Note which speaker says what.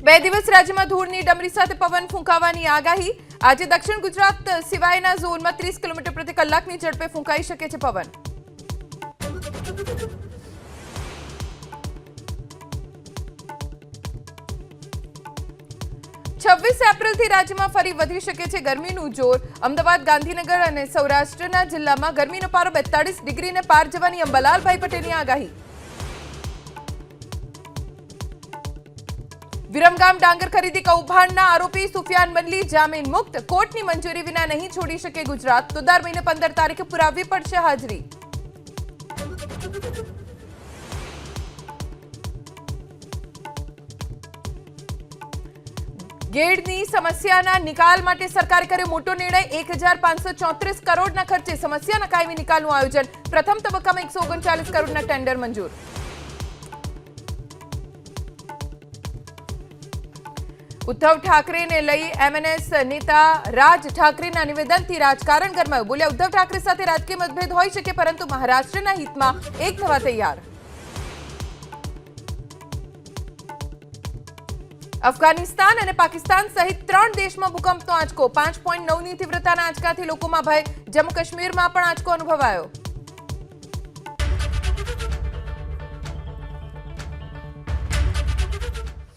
Speaker 1: બે દિવસ રાજ્યમાં ધૂળની ડમરી સાથે પવન ફૂંકાવાની આગાહી। આજે દક્ષિણ ગુજરાત સિવાયના ઝોનમાં 30 કિલોમીટર પ્રતિ કલાકની ઝડપે ફૂંકાઈ શકે છે પવન। એપ્રિલથી રાજ્યમાં ફરી વધી શકે છે ગરમીનું જોર। અમદાવાદ, ગાંધીનગર અને સૌરાષ્ટ્રના જિલ્લામાં ગરમીનો પારો 42 ડિગ્રીને પાર જવાની અંબાલાલભાઈ પટેલની આગાહી। વિરમગામ ડાંગર ખરીદી કૌભાંડના આરોપી સુફિયાન મલ્લી જામીન મુક્ત। કોર્ટની મંજૂરી વિના નહીં છોડી શકે ગુજરાત, તો દર મહિને 15 તારીખે પુરાવવી પડશે હાજરી। ગેડની સમસ્યાના નિકાલ માટે સરકારે કર્યો મોટો નિર્ણય। 1534 કરોડના ખર્ચે સમસ્યાના કાયમી નિકાલનું આયોજન। પ્રથમ તબક્કામાં 139 કરોડના ટેન્ડર મંજૂર। ઉદ્ધવ ઠાકરેને લઈ એમએનએસ નેતા રાજ ઠાકરેના નિવેદનથી રાજકારણ ગરમાયું। બોલ્યા, ઉદ્ધવ ઠાકરે સાથે રાજકીય મતભેદ હોઈ શકે, પરંતુ મહારાષ્ટ્રના હિતમાં એક થવા તૈયાર। અફઘાનિસ્તાન અને પાકિસ્તાન સહિત 3 દેશમાં ભૂકંપનો આંચકો। 5.9ની તીવ્રતાના આંચકાથી લોકોમાં ભય। જમ્મુ કાશ્મીરમાં પણ આંચકો અનુભવાયો।